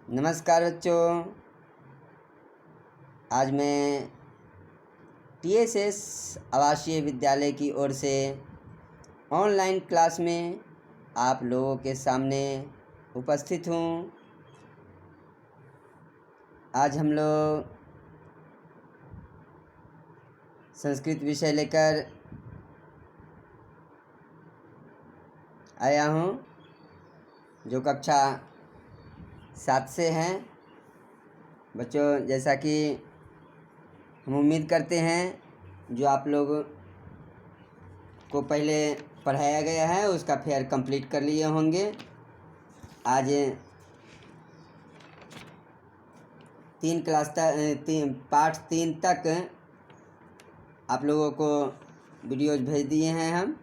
नमस्कार बच्चों। आज मैं TSS आवासीय विद्यालय की ओर से ऑनलाइन क्लास में आप लोगों के सामने उपस्थित हूँ। आज हम लोग संस्कृत विषय लेकर आया हूँ, जो कक्षा 7 से हैं। बच्चों, जैसा कि हम उम्मीद करते हैं जो आप लोग को पहले पढ़ाया गया है उसका फेयर कंप्लीट कर लिए होंगे। आज पाठ 3 तक आप लोगों को वीडियोज भेज दिए हैं, हम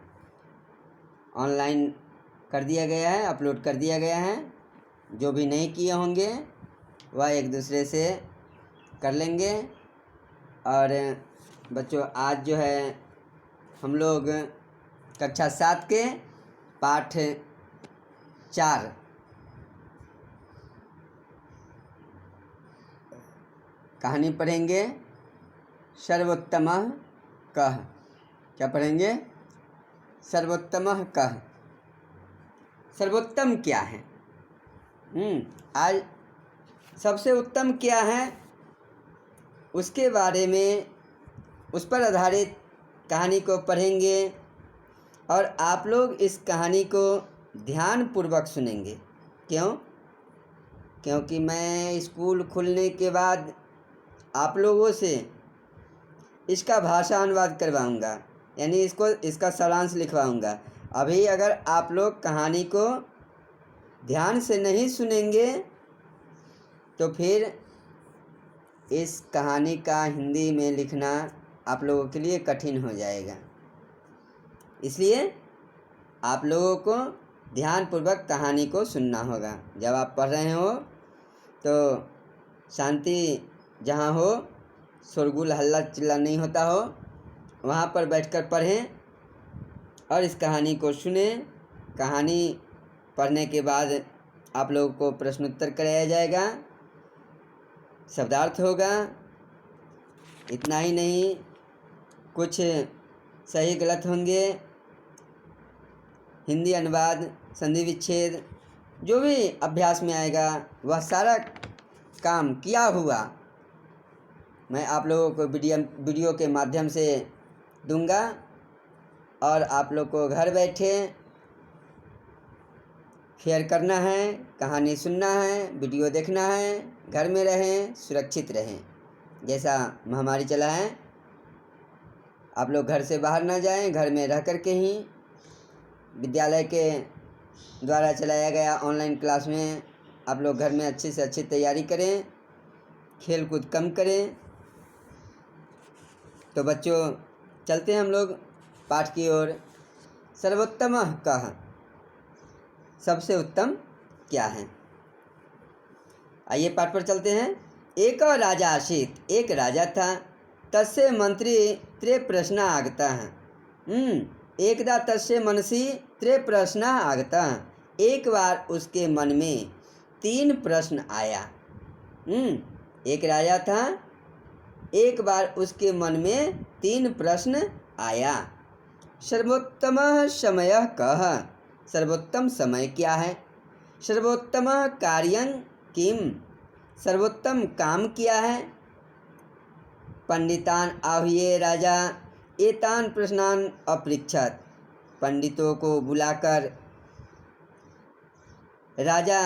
ऑनलाइन कर दिया गया है, अपलोड कर दिया गया है। जो भी नहीं किए होंगे वह एक दूसरे से कर लेंगे। और बच्चों, आज जो है हम लोग कक्षा 7 के पाठ 4 कहानी पढ़ेंगे। सर्वोत्तमः कः। क्या पढ़ेंगे? सर्वोत्तमः कः। सर्वोत्तम क्या है? आज सबसे उत्तम क्या है उसके बारे में, उस पर आधारित कहानी को पढ़ेंगे। और आप लोग इस कहानी को ध्यानपूर्वक सुनेंगे। क्यों? क्योंकि मैं स्कूल खुलने के बाद आप लोगों से इसका भाषा अनुवाद करवाऊँगा, यानी इसका सारांश लिखवाऊँगा। अभी अगर आप लोग कहानी को ध्यान से नहीं सुनेंगे तो फिर इस कहानी का हिंदी में लिखना आप लोगों के लिए कठिन हो जाएगा। इसलिए आप लोगों को ध्यानपूर्वक कहानी को सुनना होगा। जब आप पढ़ रहे हो तो शांति जहाँ हो, शोरगुल हल्ला चिल्ला नहीं होता हो, वहाँ पर बैठकर पढ़ें और इस कहानी को सुने। कहानी पढ़ने के बाद आप लोगों को प्रश्नोत्तर कराया जाएगा, शब्दार्थ होगा। इतना ही नहीं, कुछ सही गलत होंगे, हिंदी अनुवाद, संधि विच्छेद, जो भी अभ्यास में आएगा वह सारा काम किया हुआ मैं आप लोगों को वीडियो के माध्यम से दूंगा। और आप लोग को घर बैठे शेयर करना है, कहानी सुनना है, वीडियो देखना है, घर में रहें, सुरक्षित रहें। जैसा महामारी चला है, आप लोग घर से बाहर ना जाएं, घर में रह कर के ही विद्यालय के द्वारा चलाया गया ऑनलाइन क्लास में आप लोग घर में अच्छे से अच्छी तैयारी करें, खेल कूद कम करें। तो बच्चों, चलते हैं हम लोग पाठ की ओर। सर्वोत्तमः कः। सबसे उत्तम क्या है? आइए पाठ पर चलते हैं। एक राजा आसीत्। एक राजा था। तस्य मंत्री त्रे प्रश्ना आगताः। एकदा तस्य मनसि त्रे प्रश्ना आगताः। एक बार उसके मन में 3 प्रश्न आया। एक राजा था, एक बार उसके मन में 3 प्रश्न आया। सर्वोत्तमः समयः कः। सर्वोत्तम समय क्या है? सर्वोत्तमः कार्यं किम। सर्वोत्तम काम क्या है? पंडितान आहूय राजा एतान प्रश्नान अपृच्छत्। पंडितों को बुलाकर राजा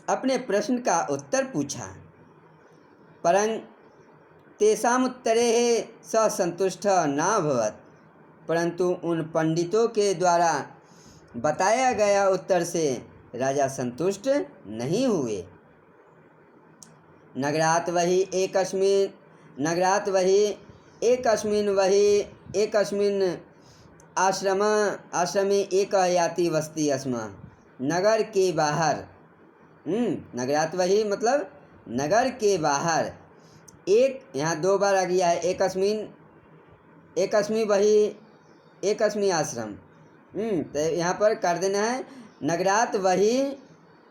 अपने प्रश्न का उत्तर पूछा। परं तेषाम् उत्तरैः सः सन्तुष्टः नाभवत्। परंतु उन पंडितों के द्वारा बताया गया उत्तर से राजा संतुष्ट नहीं हुए। नगरात् वही एकस्मिन् आश्रमे एक याति वस्ति अस्म। नगर के बाहर, नगरात् वही मतलब नगर के बाहर एक, यहाँ 2 बार आ गया है। एकस्मी वही एकस्मी आश्रम। तो यहाँ पर कर देना है नगरात वही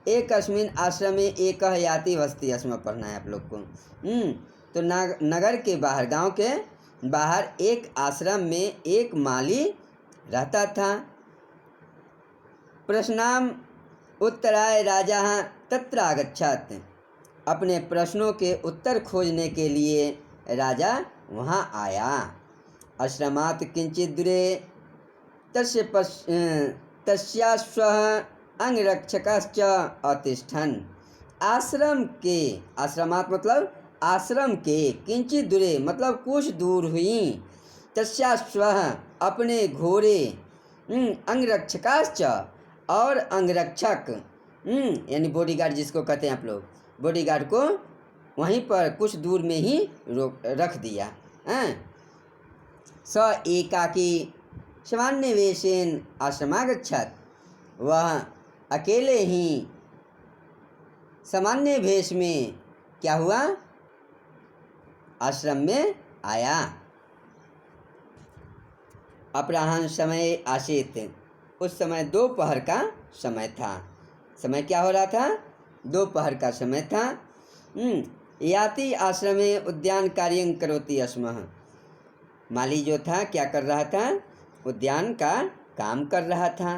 एक अस्मिन आश्रमे एक याति वस्ती स्म पढ़ना है आप लोग को। तो नगर के बाहर, गांव के बाहर एक आश्रम में एक माली रहता था। प्रश्नाम उत्तराय राजा तत्र आगच्छत। अपने प्रश्नों के उत्तर खोजने के लिए राजा वहाँ आया। आश्रमात् किंचित दूरे तस्याश्वः अंगरक्षकश्च अतिष्ठन्। आश्रमात् मतलब आश्रम के, किंचित दूरे मतलब कुछ दूर हुई, तस्याश्वः अपने घोड़े, अंगरक्षकाश्च और अंगरक्षक, यानी बॉडीगार्ड जिसको कहते हैं आप लोग, बॉडीगार्ड को वहीं पर कुछ दूर में ही रख दिया। स एकाकी सामान्य वेशेन आश्रमागच्छत। वह अकेले ही सामान्य वेश में क्या हुआ, आश्रम में आया। अपराह्न समय आसीत। उस समय दोपहर का समय था। समय क्या हो रहा था, दोपहर का समय था। याति आश्रमे उद्यान कार्यं करोति स्म। माली जो था क्या कर रहा था, उद्यान का काम कर रहा था।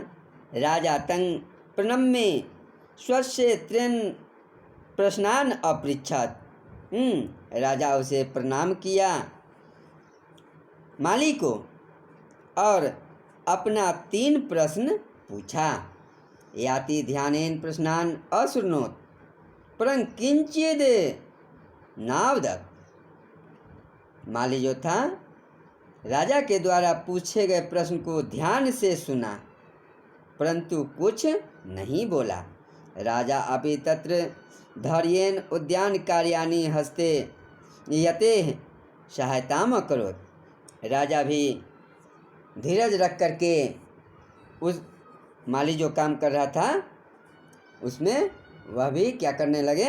राजा तं प्रणम्य स्वस्य त्रीन् प्रश्नान् अपृच्छत। राजा उसे प्रणाम किया, माली को, और अपना 3 प्रश्न पूछा। याति ध्यानेन प्रश्नान् अशृणोत् परं किंचिद नावदत्। माली जो था राजा के द्वारा पूछे गए प्रश्न को ध्यान से सुना, परंतु कुछ नहीं बोला। राजा अपि तत्र धैर्येण उद्यान कार्याणि हस्ते यतेः सहायताम अकरोत्। राजा भी धीरज रख करके उस माली जो काम कर रहा था उसमें वह भी क्या करने लगे,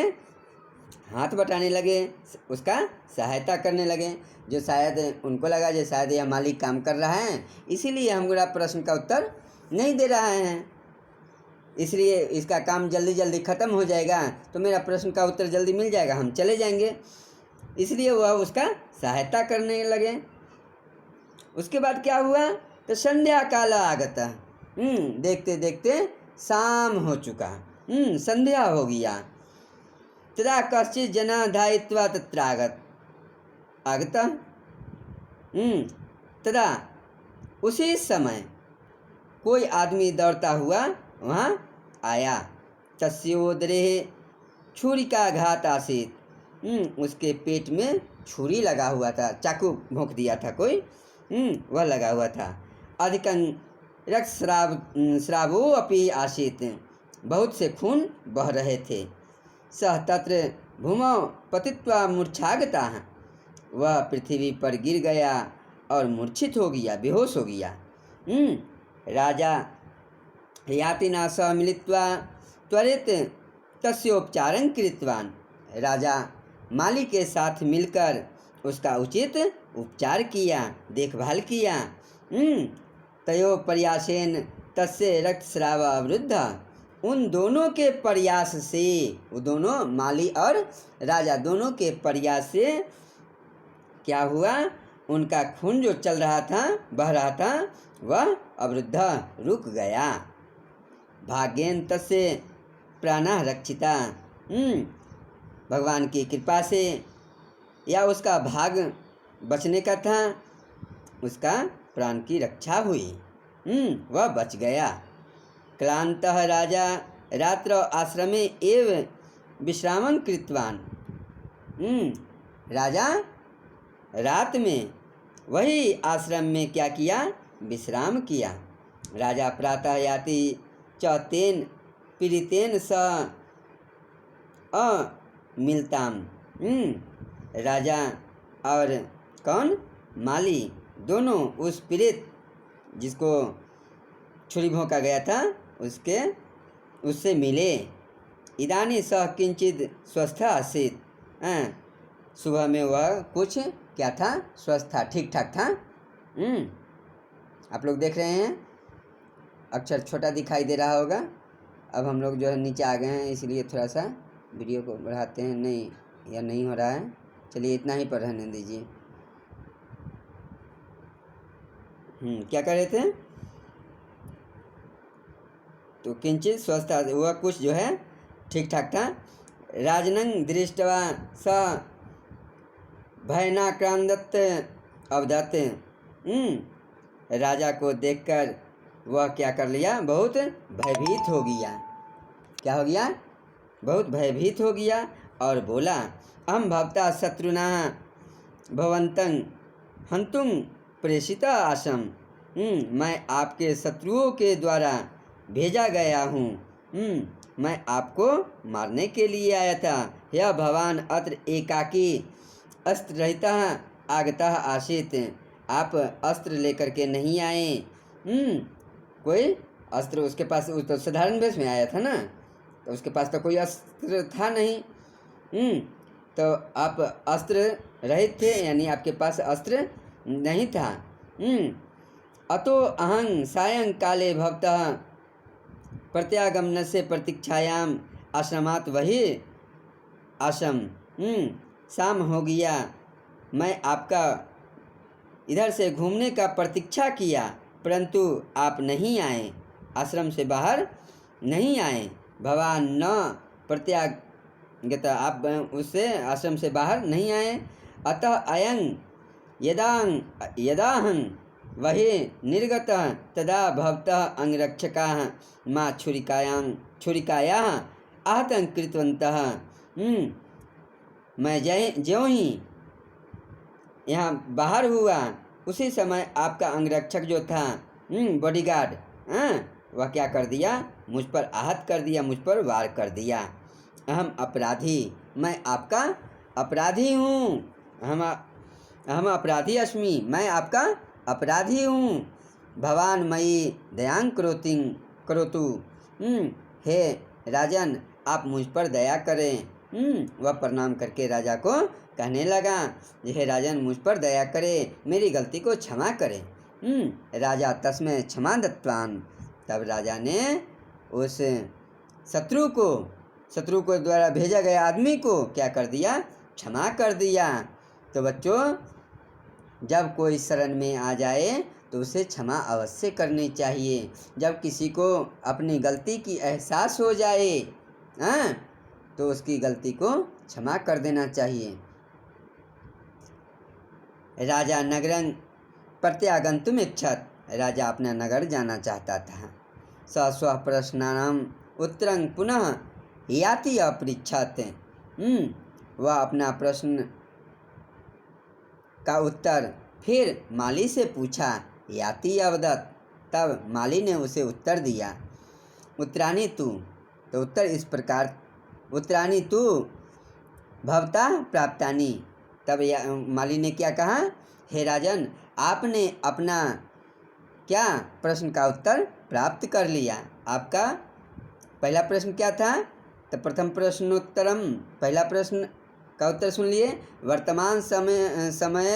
हाथ बटाने लगे, उसका सहायता करने लगे। जो शायद उनको लगा जो शायद यह मालिक काम कर रहा है, इसीलिए हमारा प्रश्न का उत्तर नहीं दे रहा है, इसलिए इसका काम जल्दी जल्दी ख़त्म हो जाएगा तो मेरा प्रश्न का उत्तर जल्दी मिल जाएगा, हम चले जाएंगे, इसलिए वह उसका सहायता करने लगे। उसके बाद क्या हुआ, तो संध्या काल आगत। देखते देखते शाम हो चुका, संध्या हो गया। तदा कश्चित् जना धायित्वा तत्रागत। तदा उसी समय कोई आदमी दौड़ता हुआ वहाँ आया। तस्योदरे छुरिकाघात आसीत्। उसके पेट में छुरी लगा हुआ था, चाकू भोंक दिया था कोई, वह लगा हुआ था। अधिकं रक्तस्रावो अपि आसीत्। बहुत से खून बह रहे थे। सह तत्र भूमौ पतित्वा मूर्छागतः। वह पृथ्वी पर गिर गया और मूर्छित हो गया, बेहोश हो गया। राजा यातिना सह मिलित्वा त्वरित तस्योपचारं कृतवान्। राजा माली के साथ मिलकर उसका उचित उपचार किया, देखभाल किया। तयो प्रयासेन तस्य रक्तस्राव अवरुद्ध। उन दोनों के प्रयास से, वो दोनों माली और राजा दोनों के प्रयास से क्या हुआ, उनका खून जो चल रहा था, बह रहा था, वह अवरुद्ध, रुक गया। भाग्येन तस्य प्राणः रक्षिता। भगवान की कृपा से, या उसका भाग बचने का था, उसका प्राण की रक्षा हुई, वह बच गया। क्लांतः राजा रात्रौ आश्रमे एव विश्रामं कृतवान्। राजा रात में वही आश्रम में क्या किया, विश्राम किया। राजा प्रातः याति च तेन पीड़ितेन स अमिलताम। राजा और कौन, माली, दोनों उस पीड़ित जिसको छुरी भोंका गया था उससे मिले। इदानी सह किंचित स्वस्थ आसीत। सुबह में वह कुछ क्या था, स्वस्थ था, ठीक ठाक था। आप लोग देख रहे हैं, अक्षर छोटा दिखाई दे रहा होगा, अब हम लोग जो है नीचे आ गए हैं, इसलिए थोड़ा सा वीडियो को बढ़ाते हैं। नहीं, या नहीं हो रहा है, चलिए इतना ही पर रहने दीजिए। क्या कर रहे थे? तो किंचित स्वस्थ वह कुछ जो है ठीक ठाक था। राजनंग दृष्टवा स भयनाक्रांदत अवदत। राजा को देखकर वह क्या कर लिया? बहुत भयभीत हो गया। क्या हो गया? बहुत भयभीत हो गया और बोला, अहम भवता शत्रुना भवंतं हंतुम प्रेषिता आसम। मैं आपके शत्रुओं के द्वारा भेजा गया हूँ। मैं आपको मारने के लिए आया था। यह भवान अत्र एकाकी अस्त्र रहिता आगता आसीत। आप अस्त्र लेकर के नहीं आए। कोई अस्त्र उसके पास, तो साधारण वेश में आया था ना, तो उसके पास तो कोई अस्त्र था नहीं। तो आप अस्त्र रहित थे, यानी आपके पास अस्त्र नहीं था। अतो अहं सायंकाले भवतः प्रत्यागमनस्य प्रतीक्षायाम आश्रमात् वही आसम। शाम हो गया, मैं आपका इधर से घूमने का प्रतीक्षा किया, परंतु आप नहीं आए, आश्रम से बाहर नहीं आए। भवान न प्रत्यागत, आप उससे आश्रम से बाहर नहीं आए। अतः अयं यदाहं वही निर्गत तदा भवतः अंगरक्षकाः मां छुरिकायाः आहतं कृतवन्तः। मैं ज्यों ही यहाँ बाहर हुआ, उसी समय आपका अंगरक्षक जो था, बॉडीगार्ड, वह क्या कर दिया? मुझ पर आहत कर दिया, मुझ पर वार कर दिया। अहम अपराधी, मैं आपका अपराधी हूँ। हम अपराधी अस्मि, मैं आपका अपराधी हूँ। भवान मयि दयां करोतु। हे राजन, आप मुझ पर दया करें। वह प्रणाम करके राजा को कहने लगा, हे राजन, मुझ पर दया करें, मेरी गलती को क्षमा करें। राजा तस्मै क्षमा दत्तवान। तब राजा ने उस शत्रु को द्वारा भेजा गया आदमी को क्या कर दिया? क्षमा कर दिया। तो बच्चों, जब कोई शरण में आ जाए तो उसे क्षमा अवश्य करनी चाहिए। जब किसी को अपनी गलती की एहसास हो जाए, तो उसकी गलती को क्षमा कर देना चाहिए। राजा नगरं प्रत्यागंतुम इच्छत, राजा अपना नगर जाना चाहता था। स स्व प्रश्नानाम उत्तरं पुनः याति अपृच्छत। वह अपना प्रश्न का उत्तर फिर माली से पूछा। याति अवदत, तब माली ने उसे उत्तर दिया। उत्तराणी तू, तो उत्तर इस प्रकार, उत्तराणी तू भवता प्राप्तानि। तब माली ने क्या कहा? हे राजन, आपने अपना क्या प्रश्न का उत्तर प्राप्त कर लिया। आपका पहला प्रश्न क्या था? तो प्रथम प्रश्नोत्तरम, पहला प्रश्न का उत्तर सुन लिए। वर्तमान समय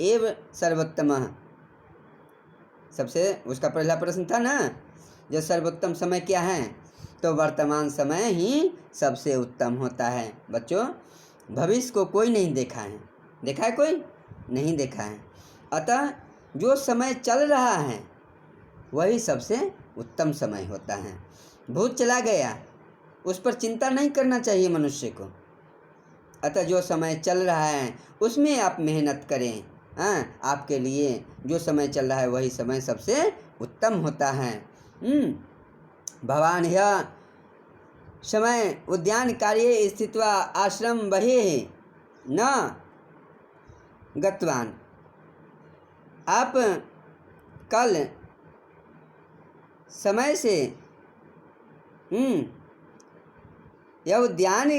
एव सर्वोत्तमः, सबसे उसका पहला प्रश्न था ना, जो सर्वोत्तम समय क्या है? तो वर्तमान समय ही सबसे उत्तम होता है। बच्चों, भविष्य को कोई नहीं देखा है। देखा है कोई? नहीं देखा है। अतः जो समय चल रहा है वही सबसे उत्तम समय होता है। भूत चला गया, उस पर चिंता नहीं करना चाहिए मनुष्य को। अतः जो समय चल रहा है उसमें आप मेहनत करें। आपके लिए जो समय चल रहा है वही समय सबसे उत्तम होता है। भवान यह समय उद्यान कार्ये स्थित्वा आश्रम बहिः न गतवान। आप कल समय से यह उद्यान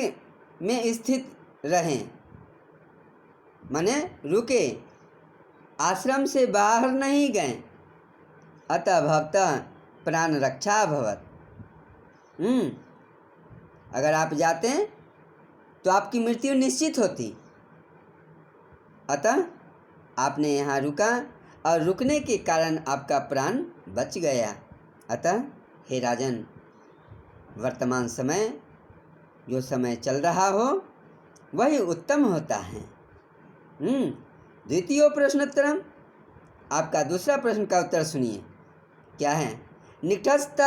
में स्थित रहें, माने रुके, आश्रम से बाहर नहीं गए। अतः भवतः प्राण रक्षा अभवत। अगर आप जाते तो आपकी मृत्यु निश्चित होती। अतः आपने यहाँ रुका और रुकने के कारण आपका प्राण बच गया। अतः हे राजन, वर्तमान समय जो समय चल रहा हो वही उत्तम होता है। द्वितीय प्रश्नोत्तरम, आपका दूसरा प्रश्न का उत्तर सुनिए, क्या है? निकटस्थ।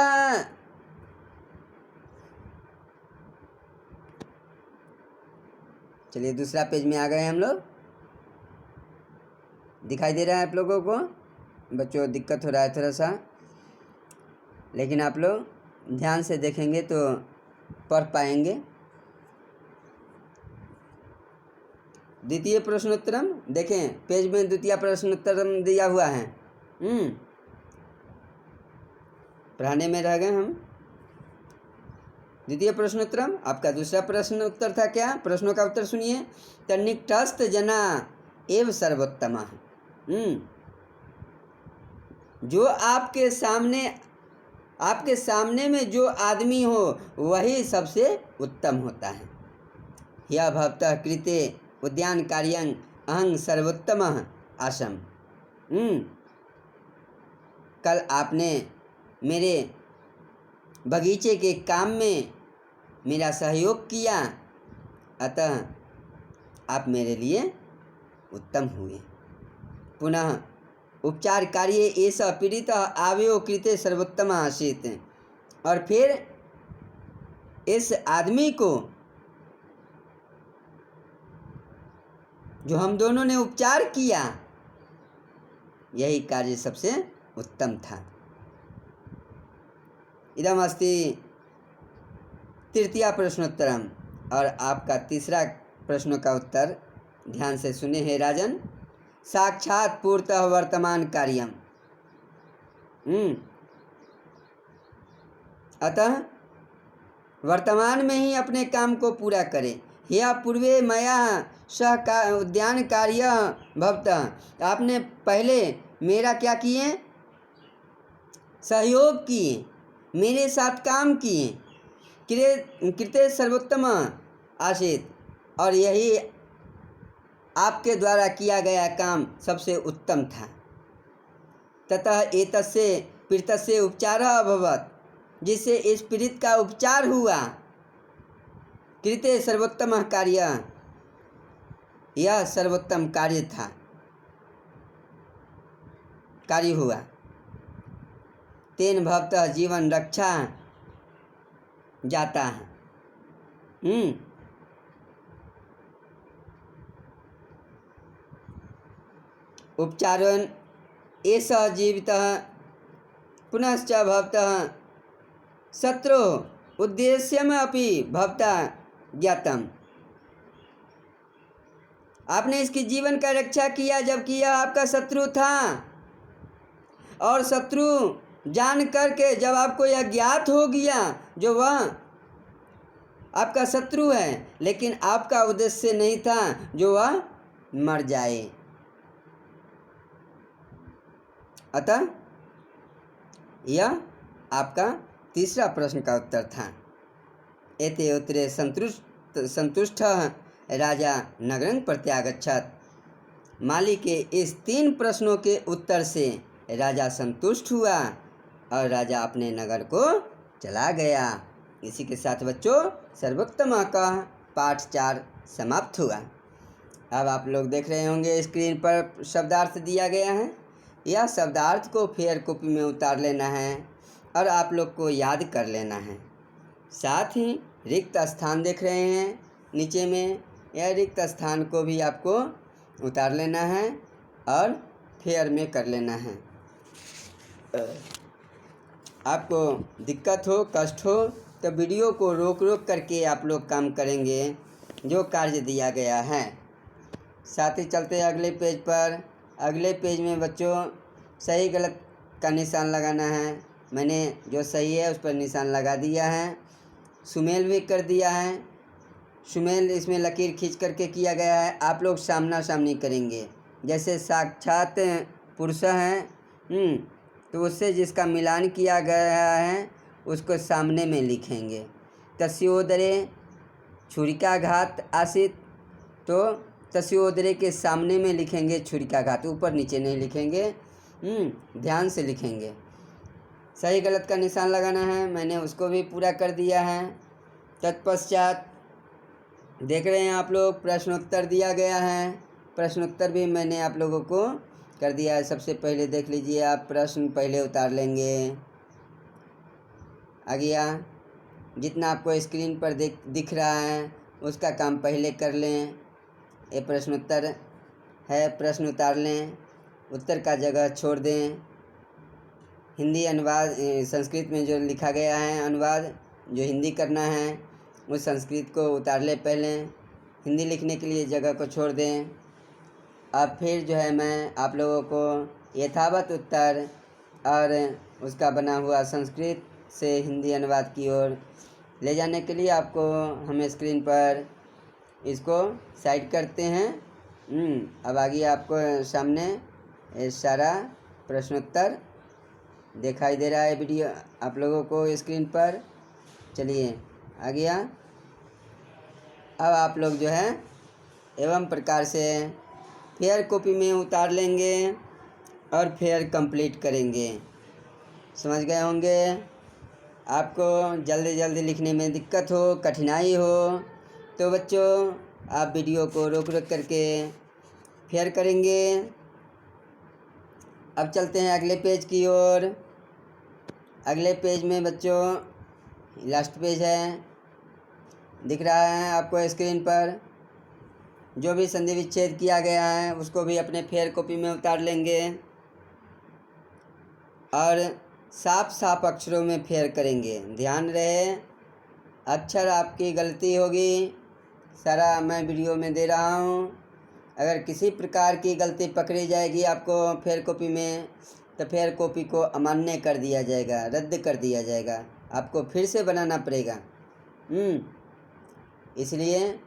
चलिए दूसरा पेज में आ गए हम लोग। दिखाई दे रहा है आप लोगों को? बच्चों दिक्कत हो रहा है थोड़ा सा, लेकिन आप लोग ध्यान से देखेंगे तो पढ़ पाएंगे। द्वितीय प्रश्नोत्तरम देखें, पेज में द्वितीय प्रश्नोत्तरम दिया हुआ है। पढ़ाने में रह गए हम। द्वितीय प्रश्नोत्तरम, आपका दूसरा प्रश्न उत्तर था क्या? प्रश्नों का उत्तर सुनिए। तन्निकटस्थ जना एव सर्वोत्तम। जो आपके सामने में जो आदमी हो वही सबसे उत्तम होता है। या भवतः कृते उद्यान कार्यं अहं सर्वोत्तम आसम। कल आपने मेरे बगीचे के काम में मेरा सहयोग किया, अतः आप मेरे लिए उत्तम हुए। पुनः उपचार कार्ये एष पीड़ितः आवयो कृते सर्वोत्तम आसीत्। और फिर इस आदमी को जो हम दोनों ने उपचार किया, यही कार्य सबसे उत्तम था। इदम अस्ति तृतीय प्रश्नोत्तरम। और आपका तीसरा प्रश्नों का उत्तर ध्यान से सुने हे राजन। साक्षात पूर्तः वर्तमान कार्यम। अतः वर्तमान में ही अपने काम को पूरा करें। या पूर्वे मया सह उद्यान कार्य भवतः, आपने पहले मेरा क्या किए? सहयोग किए, मेरे साथ काम किए। कृते सर्वोत्तम आसीत्, और यही आपके द्वारा किया गया काम सबसे उत्तम था। ततः एतस्य पीड़ितस्य उपचारः अभवत्, जिससे इस पीड़ित का उपचार हुआ। कृते सर्वोत्तम कार्य, यह सर्वोत्तम कार्य था, कार्य हुआ। तेन भवतः जीवन रक्षा जाता है। उपचारन एष जीवितः पुनश्च भवतः शत्रु उद्देश्यम अपि भवता ज्ञातम। आपने इसकी जीवन का रक्षा किया जबकि यह आपका शत्रु था, और शत्रु जान करके जब आपको यह ज्ञात हो गया जो वह आपका शत्रु है, लेकिन आपका उद्देश्य नहीं था जो वह मर जाए। अतः यह आपका तीसरा प्रश्न का उत्तर था। एते उत्तरे संतुष्ट राजा नगरं प्रत्यागच्छत्। माली के इस 3 प्रश्नों के उत्तर से राजा संतुष्ट हुआ और राजा अपने नगर को चला गया। इसी के साथ बच्चों सर्वोत्तम का पाठ 4 समाप्त हुआ। अब आप लोग देख रहे होंगे स्क्रीन पर शब्दार्थ दिया गया है। यह शब्दार्थ को फेयर कॉपी में उतार लेना है और आप लोग को याद कर लेना है। साथ ही रिक्त स्थान देख रहे हैं नीचे में, यह रिक्त स्थान को भी आपको उतार लेना है और फेयर में कर लेना है। आपको दिक्कत हो, कष्ट हो तो वीडियो को रोक करके आप लोग काम करेंगे जो कार्य दिया गया है। साथ ही चलते हैं अगले पेज पर। अगले पेज में बच्चों सही गलत का निशान लगाना है। मैंने जो सही है उस पर निशान लगा दिया है, सुमेल भी कर दिया है। सुमेल इसमें लकीर खींच करके किया गया है। आप लोग सामना सामनी करेंगे। जैसे साक्षात पुरुष हैं तो उससे जिसका मिलान किया गया है उसको सामने में लिखेंगे। तस्योदरे छुरिकाघात आसीत्, तो तस्योदरे के सामने में लिखेंगे छुरिकाघात, ऊपर नीचे नहीं लिखेंगे, ध्यान से लिखेंगे। सही गलत का निशान लगाना है, मैंने उसको भी पूरा कर दिया है। तत्पश्चात देख रहे हैं आप लोग प्रश्नोत्तर दिया गया है, प्रश्नोत्तर भी मैंने आप लोगों को कर दिया है। सबसे पहले देख लीजिए आप, प्रश्न पहले उतार लेंगे। आ गया, जितना आपको स्क्रीन पर दिख रहा है उसका काम पहले कर लें। ये प्रश्नोत्तर है, प्रश्न उतार लें, उत्तर का जगह छोड़ दें। हिंदी अनुवाद, संस्कृत में जो लिखा गया है अनुवाद, जो हिंदी करना है उस संस्कृत को उतार ले पहले, हिंदी लिखने के लिए जगह को छोड़ दें। अब फिर जो है मैं आप लोगों को यथावत उत्तर और उसका बना हुआ संस्कृत से हिंदी अनुवाद की ओर ले जाने के लिए आपको हम स्क्रीन पर इसको साइड करते हैं। अब आगे आपको सामने ये सारा प्रश्नोत्तर दिखाई दे रहा है वीडियो आप लोगों को स्क्रीन पर। चलिए आ गया। अब आप लोग जो है एवं प्रकार से फेयर कॉपी में उतार लेंगे और फेयर कंप्लीट करेंगे। समझ गए होंगे। आपको जल्दी जल्दी लिखने में दिक्कत हो, कठिनाई हो तो बच्चों आप वीडियो को रोक करके फेयर करेंगे। अब चलते हैं अगले पेज की ओर। अगले पेज में बच्चों लास्ट पेज है, दिख रहा है आपको स्क्रीन पर। जो भी संधि विच्छेद किया गया है उसको भी अपने फेयर कॉपी में उतार लेंगे और साफ साफ अक्षरों में फेयर करेंगे। ध्यान रहे, अक्षर आपकी गलती होगी, सारा मैं वीडियो में दे रहा हूँ। अगर किसी प्रकार की गलती पकड़ी जाएगी आपको फेयर कॉपी में तो फेयर कॉपी को अमान्य कर दिया जाएगा, रद्द कर दिया जाएगा, आपको फिर से बनाना पड़ेगा। इसलिए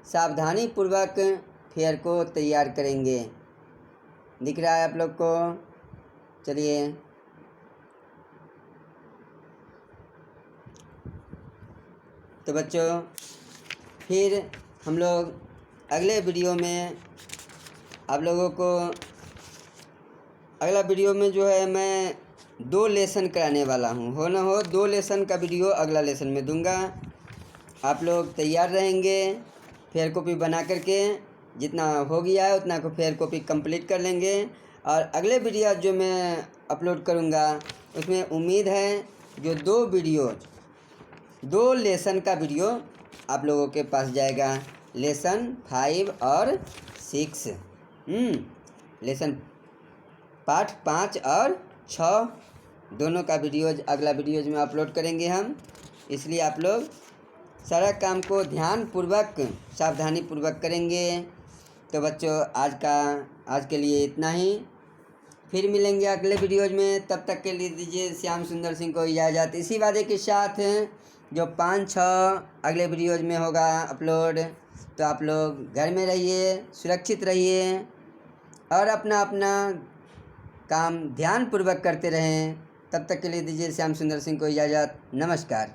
सावधानी पूर्वक फेयर को तैयार करेंगे। दिख रहा है आप लोग को। चलिए तो बच्चों फिर हम लोग अगले वीडियो में आप लोगों को, अगला वीडियो में जो है मैं 2 लेसन कराने वाला हूँ। हो ना हो 2 लेसन का वीडियो अगला लेसन में दूंगा। आप लोग तैयार रहेंगे, फेयर कॉपी बना करके जितना हो गया है उतना को फेयर कॉपी कंप्लीट कर लेंगे। और अगले वीडियो जो मैं अपलोड करूँगा उसमें उम्मीद है जो 2 लेसन का वीडियो आप लोगों के पास जाएगा। लेसन 5 और 6, लेसन पाठ 5 और 6 दोनों का वीडियोज अगला वीडियोज में अपलोड करेंगे हम। इसलिए आप लोग सारा काम को ध्यानपूर्वक सावधानीपूर्वक करेंगे। तो बच्चों आज के लिए इतना ही, फिर मिलेंगे अगले वीडियोज में। तब तक के लिए दीजिए श्याम सुंदर सिंह को इजाज़त, इसी वादे के साथ जो 5-6 अगले वीडियोज में होगा अपलोड। तो आप लोग घर में रहिए, सुरक्षित रहिए और अपना अपना काम ध्यानपूर्वक करते रहें। तब तक के लिए दीजिए श्याम सुंदर सिंह को इजाज़त। नमस्कार।